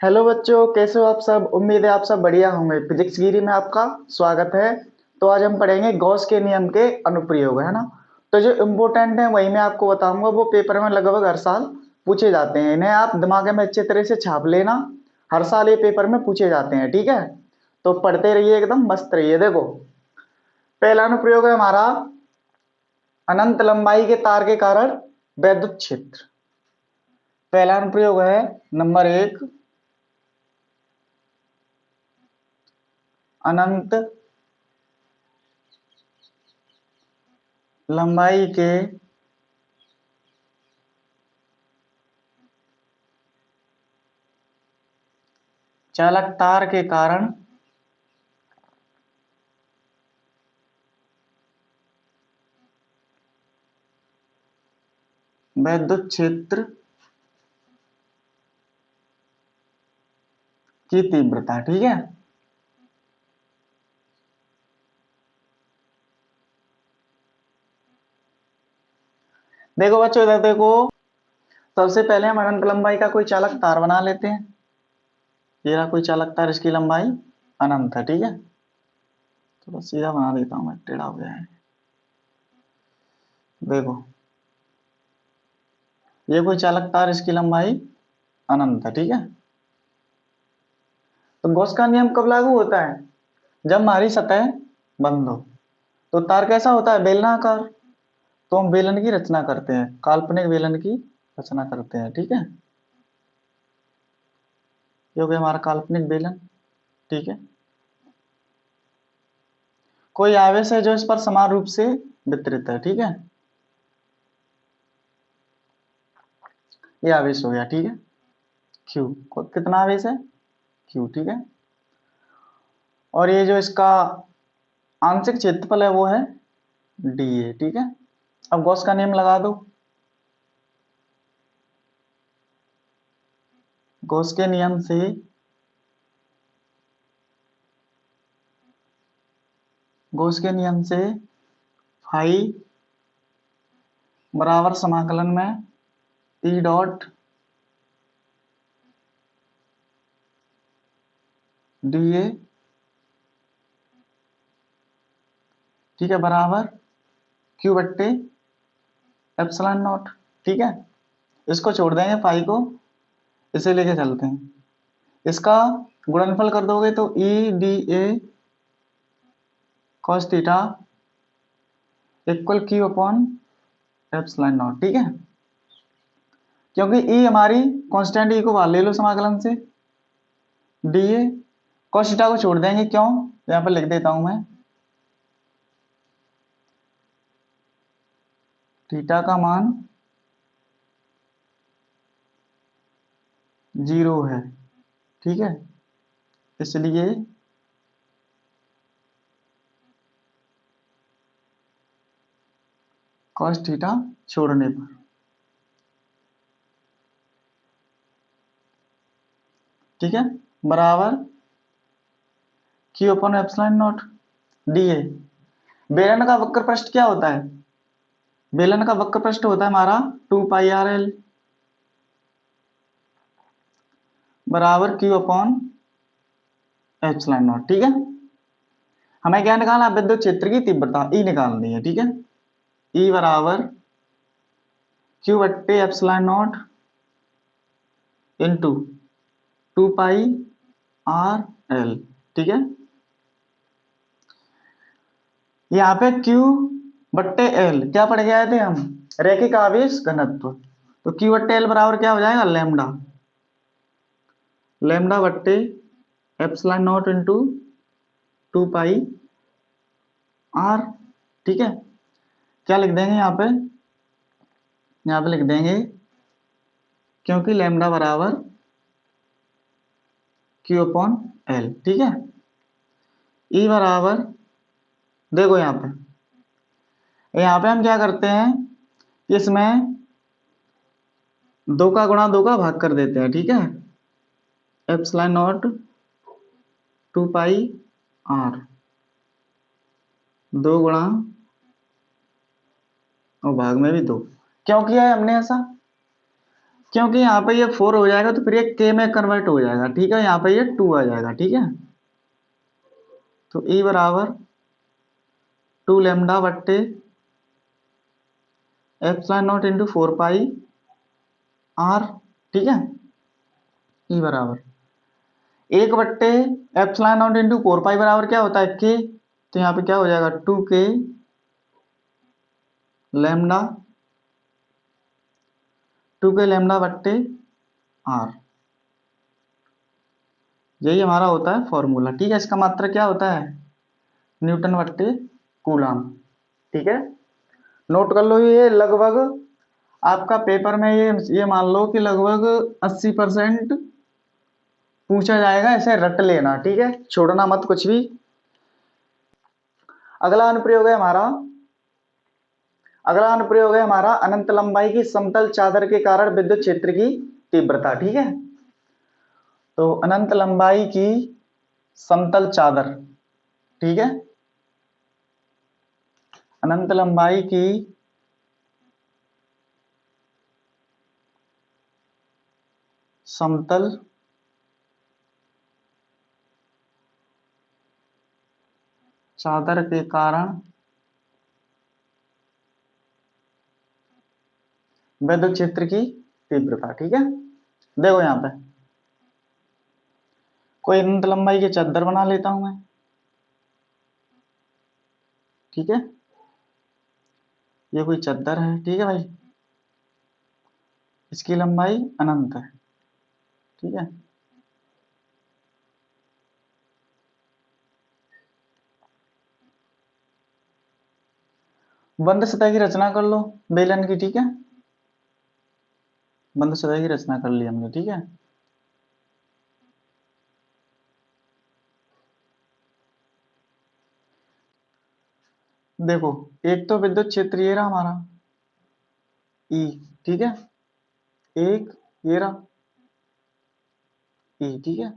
Hello बच्चों, कैसे हो आप सब। उम्मीद है आप सब बढ़िया होंगे। फिजिक्स गिरी में आपका स्वागत है। तो आज हम पढ़ेंगे गॉस के नियम के अनुप्रयोग, है ना। तो जो इम्पोर्टेंट है वही मैं आपको बताऊंगा, वो पेपर में लगभग हर साल पूछे जाते हैं। इन्हें आप दिमाग में अच्छे तरह से छाप लेना। हर साल ये पेपर में पूछे जाते हैं, ठीक है। तो पढ़ते रहिए, एकदम मस्त रहिए। देखो, पहला अनुप्रयोग है हमारा, अनंत लंबाई के तार के कारण वैद्युत क्षेत्र। पहला अनुप्रयोग है नंबर 1, अनंत लंबाई के चालक तार के कारण वैद्युत क्षेत्र की तीव्रता, ठीक है। देखो बच्चों, इधर देखो, सबसे पहले हम अनंत लंबाई का कोई चालक तार बना लेते हैं। ये रहा कोई चालक तार, इसकी लंबाई अनंत है, ठीक है। तो बस सीधा बना देता हूं मैं, टेढ़ा हो गया है। देखो, ये कोई चालक तार, इसकी लंबाई अनंत है, ठीक है। तो गॉस का नियम कब लागू होता है? जब हमारी सतह बंद हो। तो तार कैसा होता है? बेलनाकार। तो हम बेलन की रचना करते हैं, काल्पनिक बेलन की रचना करते हैं, ठीक है। ये हो गया हमारा काल्पनिक बेलन, ठीक है। कोई आवेश है जो इस पर समान रूप से वितरित है, ठीक है। ये आवेश हो गया, ठीक है। क्यू, कितना आवेश है? क्यू, ठीक है। और ये जो इसका आंशिक क्षेत्रफल है वो है डी ए, ठीक है। अब गॉस का नियम लगा दो। गॉस के नियम से गॉस के नियम से फाई बराबर समाकलन में ई डॉट डी ए, ठीक है, बराबर क्यू बट्टे एप्सिलॉन नॉट, ठीक है। इसको छोड़ देंगे फाई को, इसे लेके चलते हैं। इसका गुणनफल कर दोगे तो ई D A cos theta equal Q upon epsilon not, ठीक है। क्योंकि ई हमारी कांस्टेंट, ई को बाहर ले लो समाकलन से, डी ए कॉस थीटा को छोड़ देंगे, क्यों? यहां पर लिख देता हूं मैं, थीटा का मान 0 है, ठीक है। इसलिए कॉस थीटा छोड़ने पर, ठीक है, बराबर Q upon epsilon not D A. बेलन का वक्र पृष्ठ क्या होता है? बेलन का वक्र पृष्ठ होता है हमारा 2 पाई r l बराबर क्यू अपॉन एप्सिलॉन नॉट, ठीक है। हमें क्या निकालना है? विद्युत क्षेत्र की तीव्रता ई निकालनी है, ठीक है। ई बराबर क्यू बट्टे एप्सिलॉन नॉट इंटू 2 पाई r l, ठीक है। यहाँ पे Q बट्टे L क्या पढ़ के आए थे हम? रैखिक आवेश घनत्व। तो Q बट्टे L बराबर क्या हो जाएगा? लैम्डा, लैम्डा बट्टे एप्सिलॉन नॉट इंटू 2 पाई r, ठीक है। क्या लिख देंगे यहाँ पे? यहाँ पे लिख देंगे, क्योंकि लैम्डा बराबर Q अपॉन L, ठीक है। E बराबर, देखो यहाँ पे हम क्या करते हैं, इसमें 2 का गुणा 2 का भाग कर देते हैं, ठीक है। एप्सिलॉन नॉट 2 पाई r, 2 गुणा और भाग में भी 2। क्यों किया है हमने ऐसा? क्योंकि यहाँ पे ये 4 हो जाएगा तो फिर ये के में कन्वर्ट हो जाएगा, ठीक है, यहाँ पे ये 2 आ जाएगा, ठीक है। तो ई बराबर 2 लेमडा बट्टे epsilon naught into 4 pi R, ठीक है। ई बराबर 1 बट्टे एप्सिलॉन नॉट इंटू 4 पाई बराबर क्या होता है, के। तो यहाँ पे क्या हो जाएगा 2 के लेमडा, 2 के लेमडा बट्टे आर। यही हमारा होता है फॉर्मूला, ठीक है। इसका मात्रा क्या होता है, न्यूटन बट्टे कूलम, ठीक है। नोट कर लो, ये लगभग आपका पेपर में ये मान लो कि लगभग 80% पूछा जाएगा, ऐसे रट लेना, ठीक है, छोड़ना मत कुछ भी। अगला अनुप्रयोग है हमारा, अनंत लंबाई की समतल चादर के कारण विद्युत क्षेत्र की तीव्रता, ठीक है। तो अनंत लंबाई की समतल चादर, ठीक है, अनंत लंबाई की समतल चादर के कारण विद्युत क्षेत्र की तीव्रता, ठीक है। देखो यहां पे कोई अनंत लंबाई की चादर बना लेता हूं मैं, ठीक है। ये कोई चादर है, ठीक है भाई, इसकी लंबाई अनंत है, ठीक है। बंद सतह की रचना कर लो बेलन की, ठीक है। बंद सतह की रचना कर ली हमने, ठीक है। देखो एक तो विद्युत क्षेत्र ये रहा हमारा ई, ठीक है, एक ये रहा ई, ठीक है।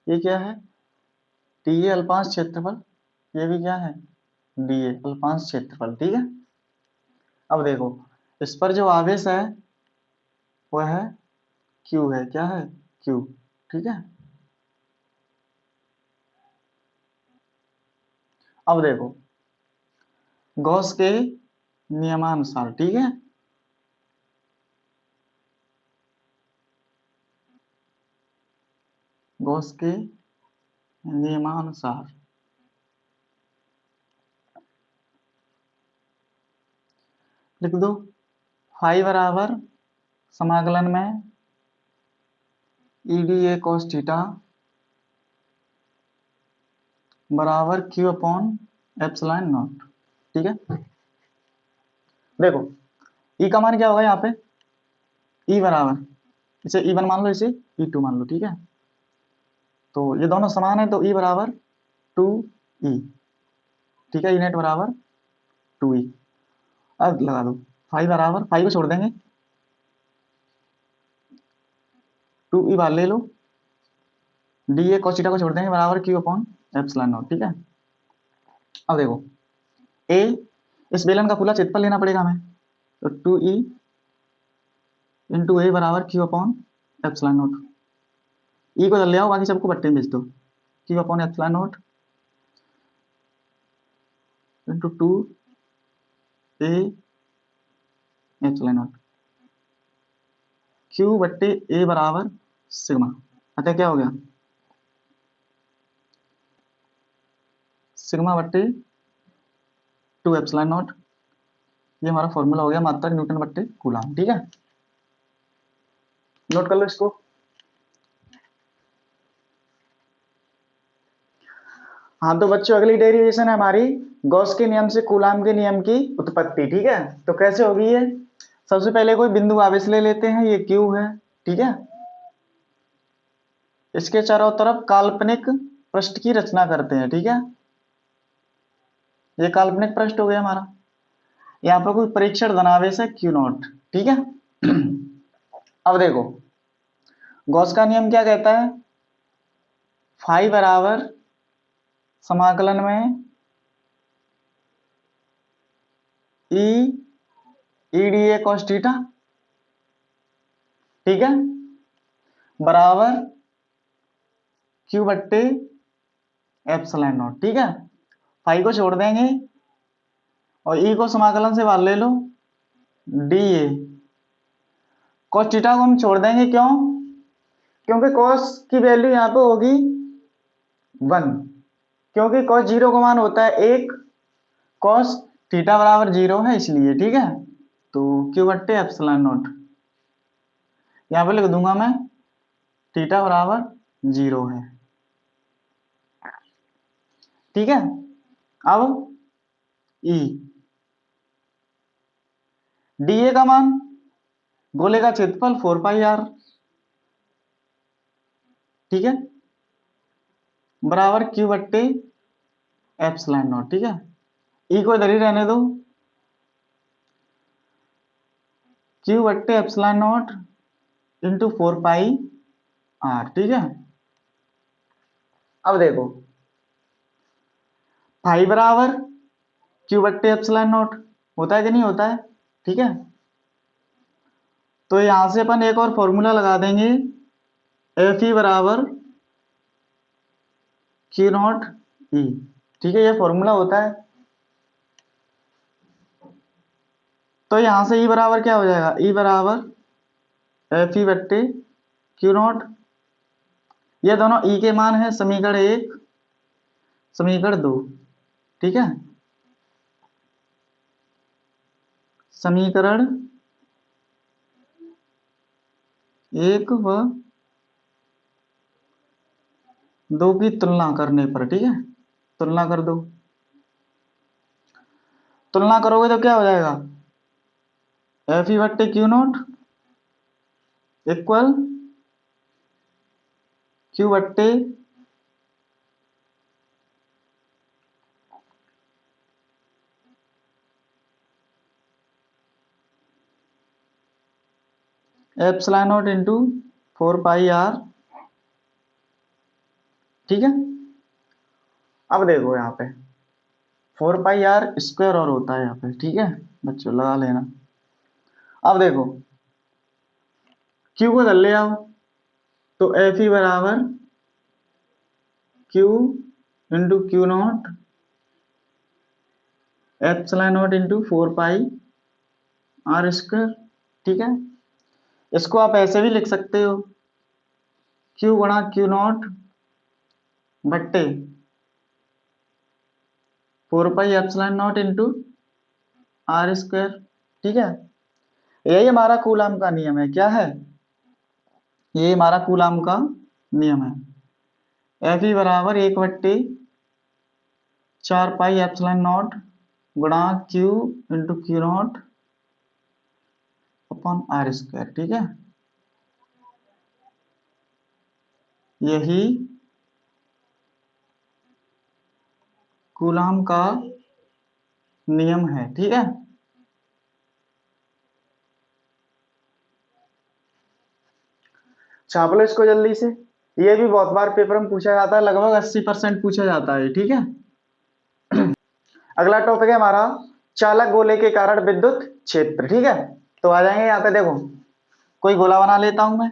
ये क्या है, टी ए अल्पांश क्षेत्रफल, ये भी क्या है डी ए अल्पांश क्षेत्रफल, ठीक है। अब देखो इस पर जो आवेश है वह है क्यू, है क्या है क्यू, ठीक है। अब देखो गॉस के नियमानुसार, ठीक है, गॉस के नियमानुसार लिख दो फाई बराबर समाकलन में E D A cos theta बराबर क्यू अपॉन एप्सिलॉन नॉट, ठीक है। देखो ई का मान क्या होगा यहाँ पे, ई बराबर, इसे ई वन मान लो, इसे ई टू मान लो, ठीक है। तो ये दोनों समान है, तो ई बराबर 2 ई, ठीक है, ई नेट बराबर 2 ई। अब लगा दो फाई बराबर, फाई को छोड़ देंगे, 2 ई बाहर ले लो, डी ए cos थीटा को छोड़ देंगे बराबर क्यू अपॉन एप्सिलॉन नॉट, ठीक है। अब देखो ए, इस बेलन का पूरा क्षेत्रफल लेना पड़ेगा हमें, तो 2 ई इंटू ए बराबर क्यू अपॉन एप्सिलॉन नॉट। ई को ले आओ, बाकी सबको बट्टे में भेज दो, Q upon epsilon naught into 2 A epsilon not, Q बट्टे ए बराबर सिग्मा। अतः क्या हो गया, सिग्मा बट्टे 2 एप्सिलॉन नॉट। ये हमारा फॉर्मूला हो गया मात्रक न्यूटन बट्टे कूलम, ठीक है। नोट कर लो इसको। हाँ तो बच्चों अगली डेरिवेशन है हमारी गॉस के नियम से कूलम के नियम की उत्पत्ति, ठीक है। तो कैसे होगी ये, सबसे पहले कोई बिंदु आवेश ले लेते हैं, ये क्यू है, ठीक है। इसके चारों तरफ काल्पनिक पृष्ठ की रचना करते हैं, ठीक है। ये काल्पनिक पृष्ठ हो गया हमारा, यहाँ पर कोई परीक्षण धनावेश है क्यू नॉट, ठीक है। अब देखो गॉस का नियम क्या कहता है, फाई बराबर समाकलन में E E D A cos theta ठीक है, बराबर क्यू बट्टे एप्सिलॉन नॉट। ठीक है, फाई को छोड़ देंगे और ई को समाकलन से बाहर ले लो, डी ए। कॉस थीटा को हम छोड़ देंगे, क्यों? क्योंकि कॉस की वैल्यू यहाँ पे होगी 1, क्योंकि कॉस 0 का मान होता है 1, कॉस थीटा बराबर 0 है इसलिए। ठीक है, तो क्यू बट्टे एप्सिलॉन नॉट यहाँ पे लिख दूंगा मैं, थीटा बराबर 0 है। ठीक है, अब ई डी ए का मान, गोले का क्षेत्रफल 4 पाई आर। ठीक है, बराबर क्यू बट्टे एप्सिलॉन नॉट। ठीक है, ई को इधर ही रहने दो, क्यू बट्टे epsilon naught into 4 pi R. ठीक है, अब देखो फाई बराबर क्यू बट्टे एप्सिलॉन नॉट होता है कि नहीं होता है? ठीक है, तो यहां से अपन एक और फॉर्मूला लगा देंगे, एफ ई बराबर क्यू नॉट ई। ठीक है, ये फॉर्मूला होता है। तो यहां से ई बराबर क्या हो जाएगा, ई बराबर एफ ई बट्टे क्यू नॉट, ये दोनों ई के मान है, समीकरण 1 समीकरण 2। ठीक है, समीकरण 1 व 2 की तुलना करने पर, ठीक है, तुलना कर दो, तुलना करोगे तो क्या हो जाएगा, एफ ई बट्टे क्यू नॉट इक्वल क्यू बट्टे epsilon naught into 4 pi R. ठीक है, अब देखो यहाँ पे 4 पाई आर स्क्वायर और होता है यहाँ पे। ठीक है बच्चों, लगा लेना। अब देखो क्यू को इधर ले आओ, तो एफ ई बराबर Q into Q naught epsilon naught into 4 pi R square. ठीक है, इसको आप ऐसे भी लिख सकते हो, क्यू गुणा क्यू नॉट बट्टे 4 pi epsilon naught into R square. ठीक है, यही हमारा कूलाम का नियम है। क्या है ये? हमारा कूलाम का नियम है। एफ ई बराबर 1/4 पाई एप्सिलॉन नॉट गुणा Q into Q naught upon R square. ठीक है, यही कूलाम का नियम है। ठीक है, छाप लो इसको जल्दी से, ये भी बहुत बार पेपर में पूछा जाता है, लगभग 80% पूछा जाता है। ठीक है, अगला टॉपिक है हमारा चालक गोले के कारण विद्युत क्षेत्र। ठीक है, तो आ जाएंगे यहाँ पे, देखो कोई गोला बना लेता हूं मैं।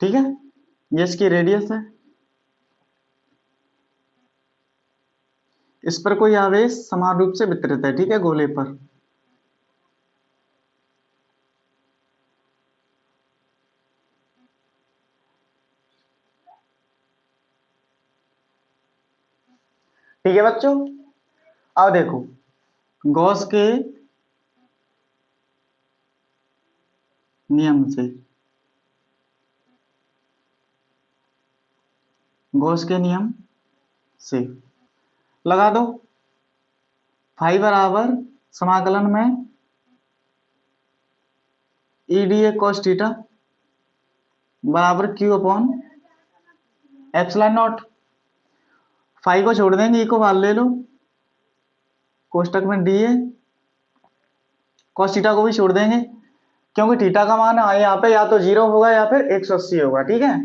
ठीक है, ये इसकी रेडियस है, इस पर कोई आवेश समान रूप से वितरित है। ठीक है, गोले पर। ठीक है बच्चों, अब देखो गॉस के नियम से, गॉस के नियम से लगा दो, फाई बराबर समाकलन में E D A cos theta बराबर Q upon epsilon naught. Phi को छोड़ देंगे, ई को बाहर ले लो, कोष्टक में डी ए कॉस थीटा को भी छोड़ देंगे, क्योंकि थीटा का मान है यहाँ पे या तो 0 होगा या फिर 180 होगा। ठीक है,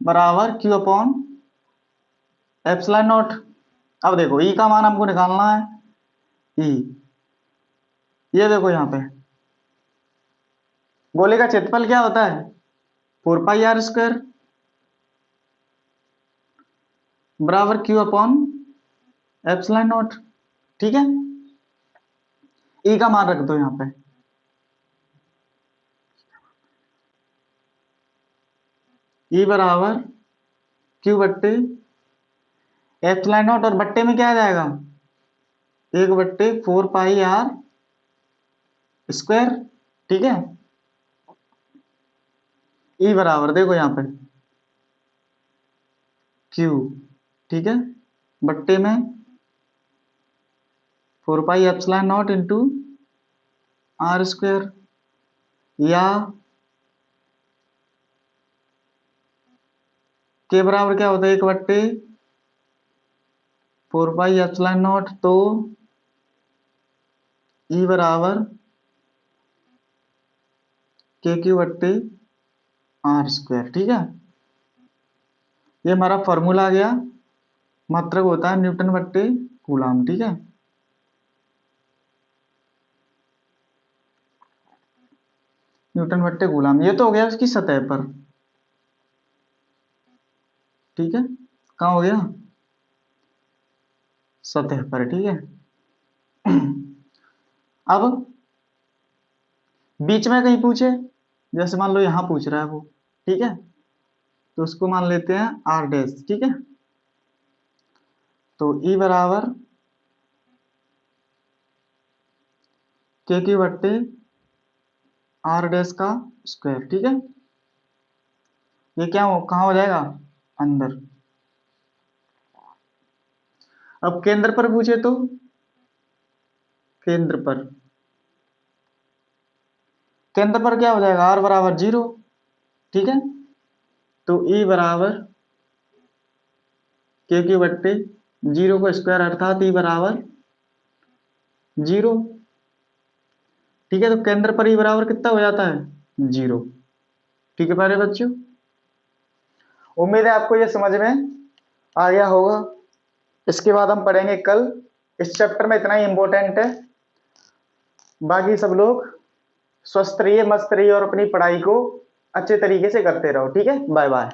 बराबर क्यू अपॉन एप्सिलॉन नॉट। अब देखो ई का मान हमको निकालना है। ई, ये देखो यहाँ पे गोले का क्षेत्रफल क्या होता है, 4 पाई r² बराबर क्यू अपॉन एप्सिलॉन नॉट। ठीक है, ई का मान रख दो यहाँ पे, ई बराबर क्यू बट्टे एप्सिलॉन नॉट, और बट्टे में क्या आ जाएगा, 1/4 पाई r²। ठीक है, ई बराबर देखो यहाँ पे क्यू, ठीक है, बट्टे में 4 pi epsilon naught into r², या के बराबर क्या होता है, 1/4 पाई एप्सिलॉन नॉट। तो ई बराबर के क्यू बट्टे r²। ठीक है, ये हमारा फॉर्मूला आ गया, मात्रक होता है न्यूटन बट्टे कूलाम। ठीक है, न्यूटन बट्टे कूलाम, ये तो हो गया उसकी सतह पर। ठीक है, कहाँ हो गया, सतह पर। ठीक है, अब बीच में कहीं पूछे, जैसे मान लो यहां पूछ रहा है वो, ठीक है, तो उसको मान लेते हैं r डैश। ठीक है, तो ई बराबर के क्यू बट्टे r डैश का स्क्वायर। ठीक है, ये क्या हो, कहाँ हो जाएगा, अंदर। अब केंद्र पर पूछे तो केंद्र पर, केंद्र पर क्या हो जाएगा, r बराबर 0। ठीक है, तो ई बराबर के क्यू बट्टे 0 का स्क्वायर, अर्थात ई बराबर 0। ठीक है, तो केंद्र पर ई बराबर कितना हो जाता है, 0। ठीक है प्यारे बच्चों, उम्मीद है आपको ये समझ में आ गया होगा। इसके बाद हम पढ़ेंगे कल, इस चैप्टर में इतना ही इंपॉर्टेंट है। बाकी सब लोग स्वस्थ रहिए, मस्त रहिए और अपनी पढ़ाई को अच्छे तरीके से करते रहो। ठीक है, बाय बाय।